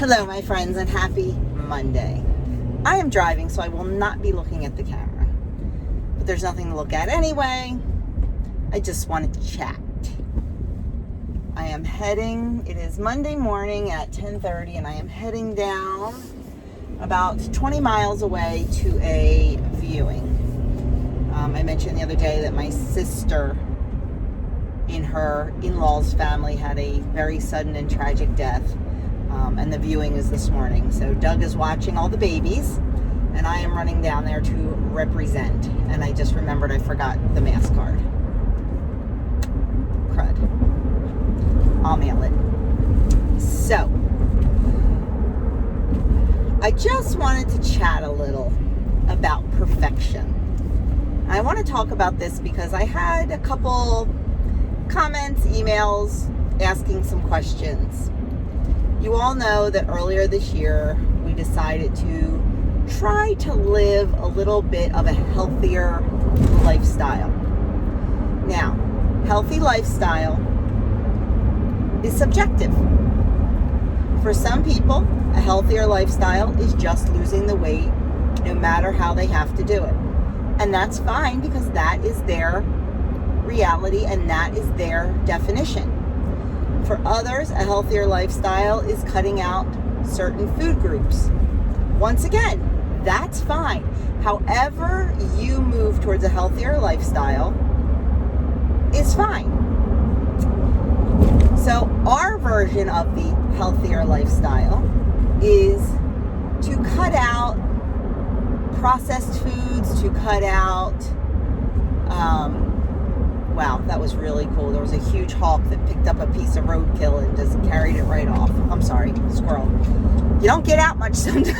Hello, my friends, and happy Monday. I am driving, so I will not be looking at the camera. But there's nothing to look at anyway. I just wanted to chat. I am heading, it is Monday morning at 10:30, and I am heading down about 20 miles away to a viewing. I mentioned the other day that my sister in her in-laws family had a very sudden and tragic death. And the viewing is this morning. So Doug is watching all the babies, and I am running down there to represent. And I just remembered I forgot the mass card. Crud. I'll mail it. So, I just wanted to chat a little about perfection. I want to talk about this because I had a couple comments, emails, asking some questions. You all know that earlier this year, we decided to try to live a little bit of a healthier lifestyle. Now, healthy lifestyle is subjective. For some people, a healthier lifestyle is just losing the weight, no matter how they have to do it. And that's fine, because that is their reality and that is their definition. For others, a healthier lifestyle is cutting out certain food groups. Once again, that's fine. However you move towards a healthier lifestyle is fine. So our version of the healthier lifestyle is to cut out processed foods, to cut out wow, that was really cool. There was a huge hawk that picked up a piece of roadkill and just carried it right off. I'm sorry, squirrel. You don't get out much sometimes.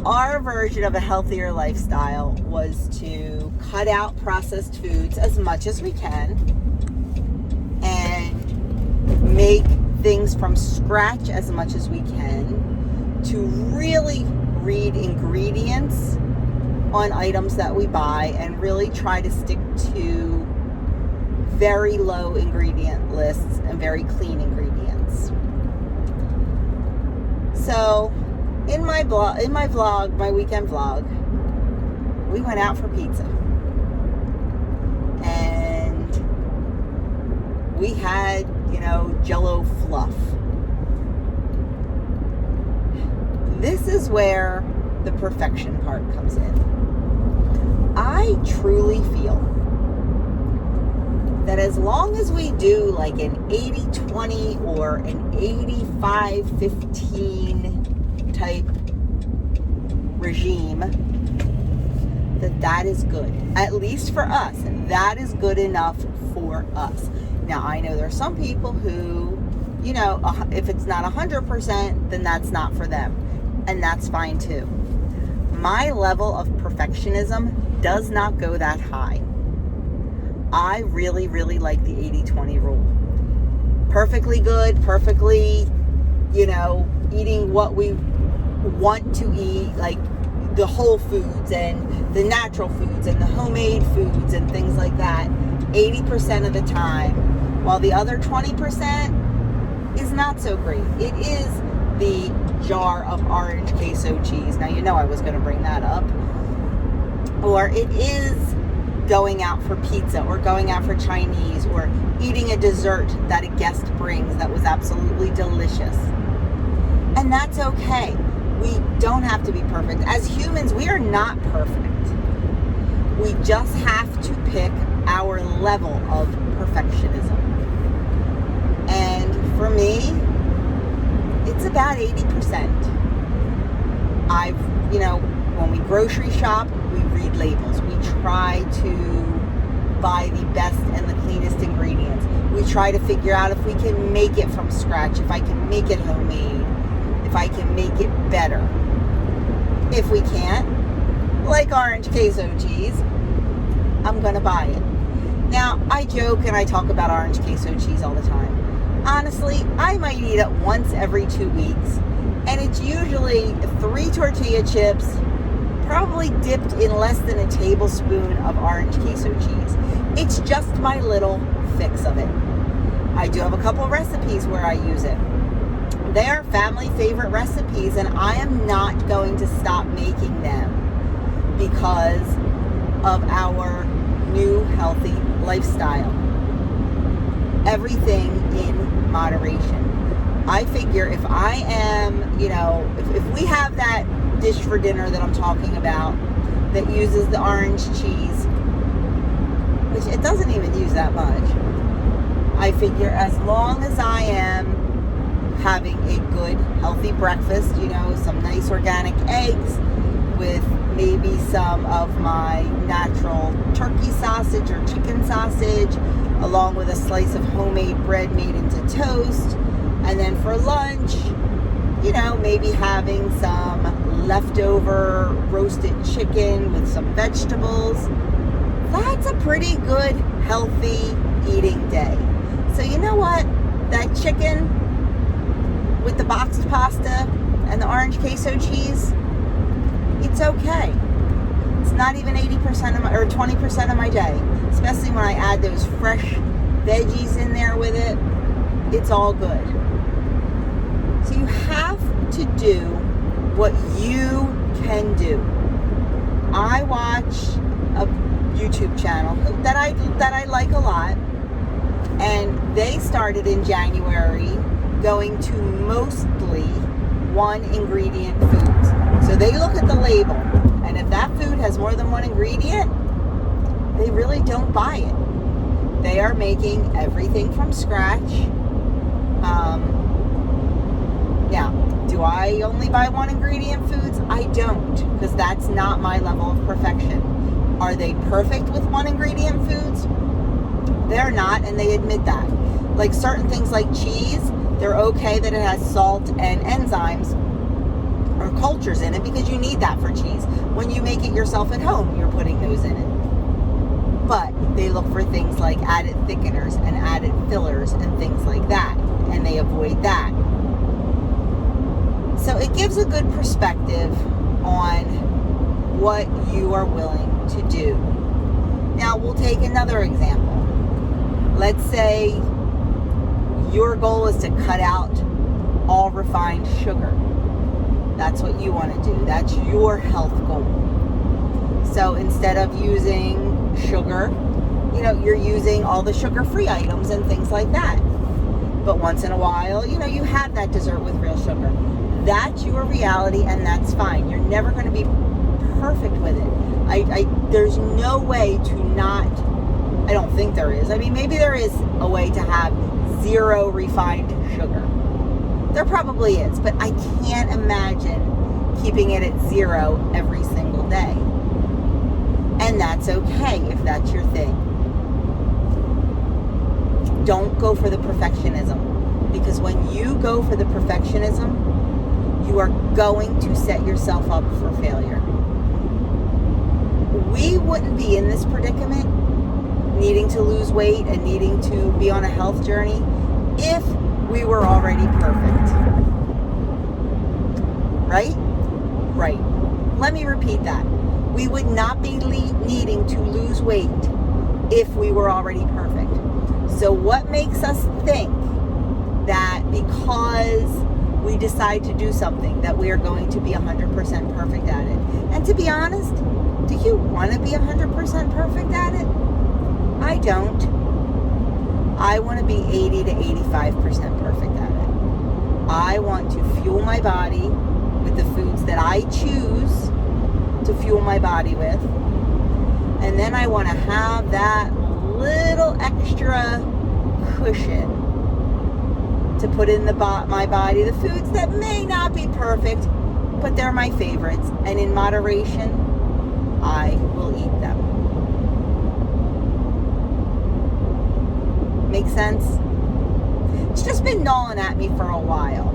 Our version of a healthier lifestyle was to cut out processed foods as much as we can and make things from scratch as much as we can, to really read ingredients on items that we buy and really try to stick to very low ingredient lists and very clean ingredients. So in my vlog, my weekend vlog, we went out for pizza and we had, Jell-O fluff. This is where the perfection part comes in. I truly feel that as long as we do like an 80-20 or an 85-15 type regime, that is good. At least for us. That is good enough for us. Now, I know there are some people who, if it's not 100%, then that's not for them. And that's fine too. My level of perfectionism does not go that high. I really, really like the 80-20 rule. Perfectly good, perfectly, eating what we want to eat, like the whole foods and the natural foods and the homemade foods and things like that, 80% of the time, while the other 20% is not so great. It is the jar of orange queso cheese. Now, I was going to bring that up. Or it is going out for pizza or going out for Chinese or eating a dessert that a guest brings that was absolutely delicious. And that's okay. We don't have to be perfect. As humans, we are not perfect. We just have to pick our level of perfectionism. And for me, it's about 80%. When we grocery shop, we read labels. We try to buy the best and the cleanest ingredients. We try to figure out if we can make it from scratch, if I can make it homemade, if I can make it better. If we can't, like orange queso cheese, I'm going to buy it. Now, I joke and I talk about orange queso cheese all the time. Honestly, I might eat it once every 2 weeks, and it's usually 3 tortilla chips, probably dipped in less than a tablespoon of orange queso cheese. It's just my little fix of it. I do have a couple recipes where I use it. They are family favorite recipes, and I am not going to stop making them because of our new healthy lifestyle. Everything in moderation. I figure if I am, if we have that dish for dinner that I'm talking about that uses the orange cheese, which it doesn't even use that much, I figure as long as I am having a good healthy breakfast, some nice organic eggs with maybe some of my natural turkey sausage or chicken sausage, along with a slice of homemade bread made into toast. And then for lunch, maybe having some leftover roasted chicken with some vegetables. That's a pretty good, healthy eating day. So you know what? That chicken with the boxed pasta and the orange queso cheese, it's okay. It's not even 80% of my, or 20% of my day. Especially when I add those fresh veggies in there with it. It's all good. So you have to do what you can do. I watch a YouTube channel that I like a lot, and they started in January going to mostly one ingredient foods. So they look at the label, and if that food has more than one ingredient, they really don't buy it. They are making everything from scratch. Now, do I only buy one ingredient foods? I don't, because that's not my level of perfection. Are they perfect with one ingredient foods? They're not, and they admit that. Like certain things like cheese, they're okay that it has salt and enzymes or cultures in it because you need that for cheese. When you make it yourself at home, you're putting those in it. But they look for things like added thickeners and added fillers and things like that, and they avoid that. So it gives a good perspective on what you are willing to do. Now we'll take another example. Let's say your goal is to cut out all refined sugar. That's what you want to do. That's your health goal. So instead of using sugar, you're using all the sugar-free items and things like that. But once in a while, you have that dessert with real sugar. That's your reality, and that's fine. You're never going to be perfect with it. There's no way to not, I don't think there is. I mean, maybe there is a way to have zero refined sugar. There probably is, but I can't imagine keeping it at zero every single day. And that's okay if that's your thing. Don't go for the perfectionism, because when you go for the perfectionism, you are going to set yourself up for failure. We wouldn't be in this predicament, needing to lose weight and needing to be on a health journey, if we were already perfect. Right? Right. Let me repeat that. We would not be needing to lose weight if we were already perfect. So what makes us think that because we decide to do something that we are going to be 100% perfect at it? And to be honest, do you want to be 100% perfect at it? I don't. I want to be 80 to 85% perfect at it. I want to fuel my body with the foods that I choose to fuel my body with. And then I want to have that little extra cushion to put in my body the foods that may not be perfect, but they're my favorites, and in moderation I will eat them. Make sense? It's just been gnawing at me for a while.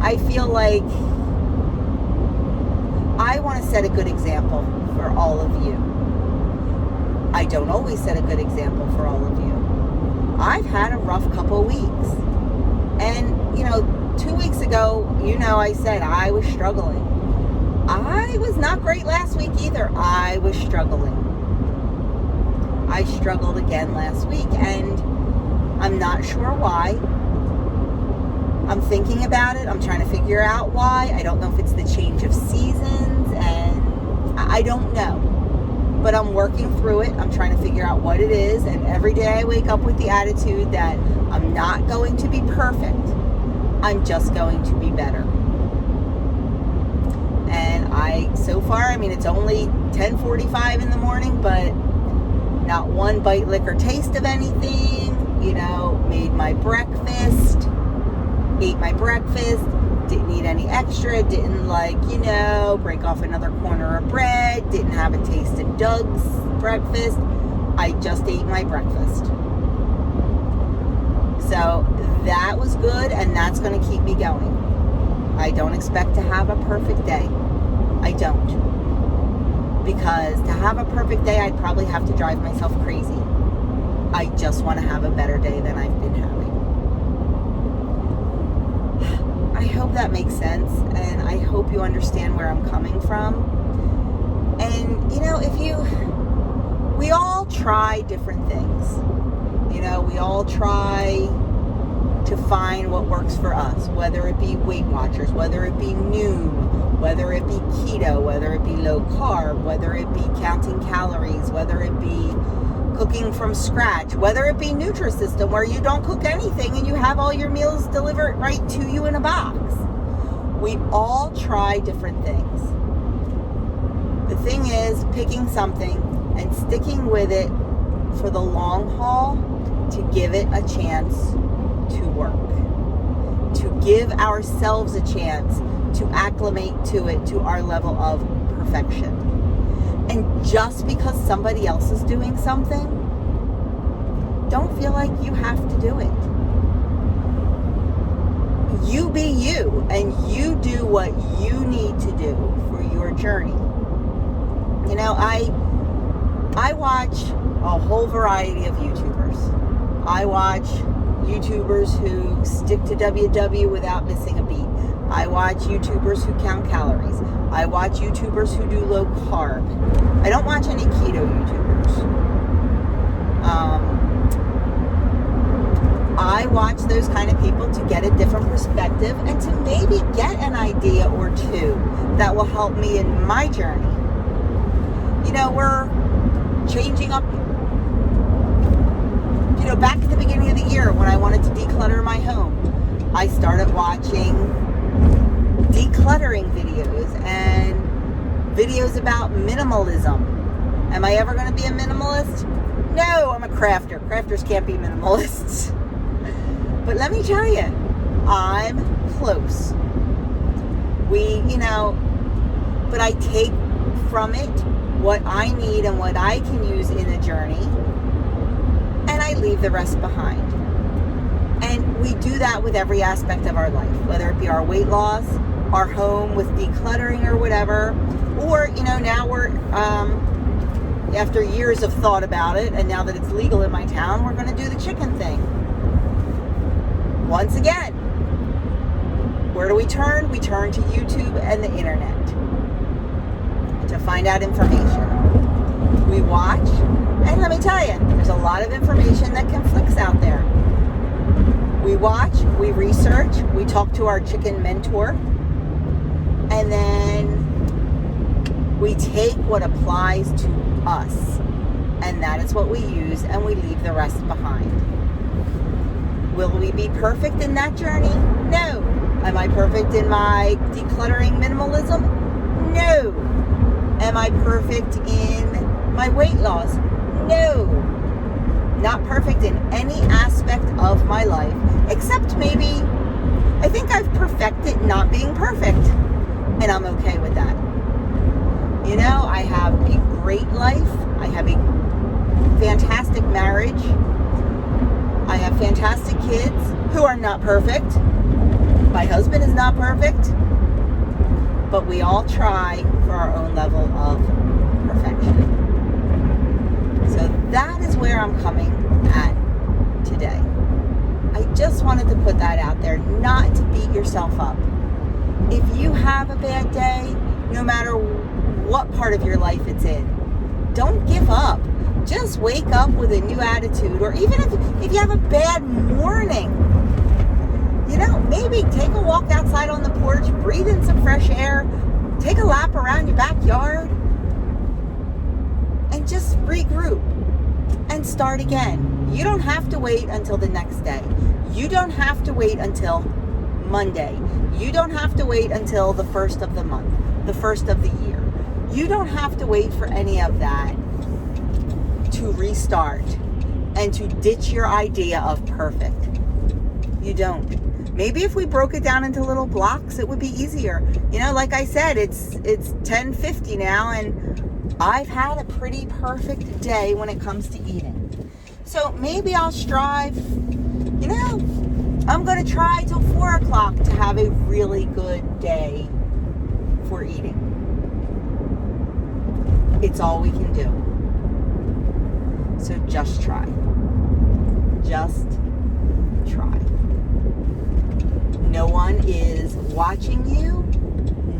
I feel like I want to set a good example for all of you. I don't always set a good example for all of you. I've had a rough couple weeks. And, 2 weeks ago, I said I was struggling. I was not great last week either. I was struggling. I struggled again last week, and I'm not sure why. I'm thinking about it. I'm trying to figure out why. I don't know if it's the change of seasons, and I don't know. But I'm working through it. I'm trying to figure out what it is, and every day I wake up with the attitude that I'm not going to be perfect. I'm just going to be better. And so far, it's only 10:45 in the morning, but not one bite, lick, or taste of anything. Made my breakfast, ate my breakfast, didn't eat any extra, didn't break off another corner of bread, didn't have a taste of Doug's breakfast. I just ate my breakfast. So that was good, and that's going to keep me going. I don't expect to have a perfect day. I don't. Because to have a perfect day, I'd probably have to drive myself crazy. I just want to have a better day than I've been having. I hope that makes sense, and I hope you understand where I'm coming from. And, we all try different things. We all try to find what works for us, whether it be Weight Watchers, whether it be Noom, whether it be keto, whether it be low carb, whether it be counting calories, whether it be cooking from scratch, whether it be Nutrisystem, where you don't cook anything and you have all your meals delivered right to you in a box. We all try different things. The thing is, picking something and sticking with it for the long haul, to give it a chance to work, to give ourselves a chance to acclimate to it, to our level of perfection. And just because somebody else is doing something, don't feel like you have to do it. You be you, and you do what you need to do for your journey. I watch a whole variety of YouTubers. I watch YouTubers who stick to WW without missing a beat. I watch YouTubers who count calories. I watch YouTubers who do low carb. I don't watch any keto YouTubers. I watch those kind of people to get a different perspective and to maybe get an idea or two that will help me in my journey. We're changing up. Back at the beginning of the year when I wanted to declutter my home, I started watching decluttering videos and videos about minimalism. Am I ever going to be a minimalist? No, I'm a crafter. Crafters can't be minimalists. But let me tell you, I'm close. But I take from it what I need and what I can use in the journey, and I leave the rest behind. And we do that with every aspect of our life, whether it be our weight loss, our home with decluttering or whatever, or, now we're, after years of thought about it, and now that it's legal in my town, we're going to do the chicken thing. Once again, where do we turn? We turn to YouTube and the internet to find out information. We watch, and let me tell you, there's a lot of information that conflicts out there. We watch, we research, we talk to our chicken mentor, and then we take what applies to us, and that is what we use, and we leave the rest behind. Will we be perfect in that journey? No. Am I perfect in my decluttering minimalism? No. Am I perfect in my weight loss? No. Not perfect in any aspect of my life, except maybe I think I've perfected not being perfect, and I'm okay with that. I have a great life. I have a fantastic marriage. I have fantastic kids who are not perfect. My husband is not perfect. But we all try for our own level of perfection. So that is where I'm coming at today. I just wanted to put that out there, not to beat yourself up. If you have a bad day, no matter what part of your life it's in, don't give up. just wake up with a new attitude. Or even if you have a bad morning, you know, maybe take a walk outside on the porch, breathe in some fresh air, take a lap around your backyard, and just regroup and start again. You don't have to wait until the next day. You don't have to wait until Monday. You don't have to wait until the first of the month, the first of the year. You don't have to wait for any of that to restart and to ditch your idea of perfect. You don't. Maybe if we broke it down into little blocks, it would be easier. You know, like I said, it's 10:50 now, and I've had a pretty perfect day when it comes to eating. So maybe I'll strive, you know, I'm going to try till 4 o'clock to have a really good day for eating. It's all we can do. So just try. Just try. No one is watching you.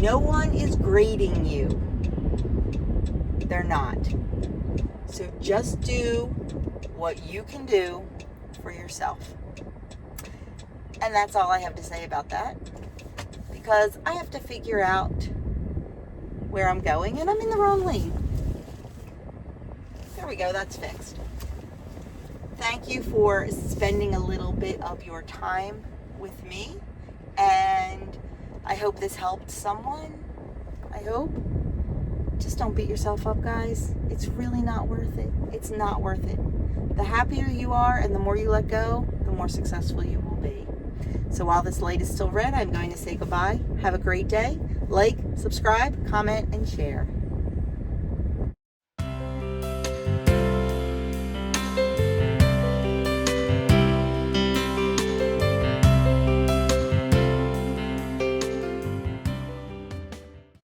No one is grading you. They're not. So just do what you can do for yourself. And that's all I have to say about that. Because I have to figure out where I'm going, and I'm in the wrong lane. There we go, that's fixed. Thank you for spending a little bit of your time with me, and I hope this helped someone. I hope. Just don't beat yourself up, guys. It's really not worth it. It's not worth it. The happier you are and the more you let go, the more successful you will be. So while this light is still red, I'm going to say goodbye. Have a great day. Like, subscribe, comment, and share.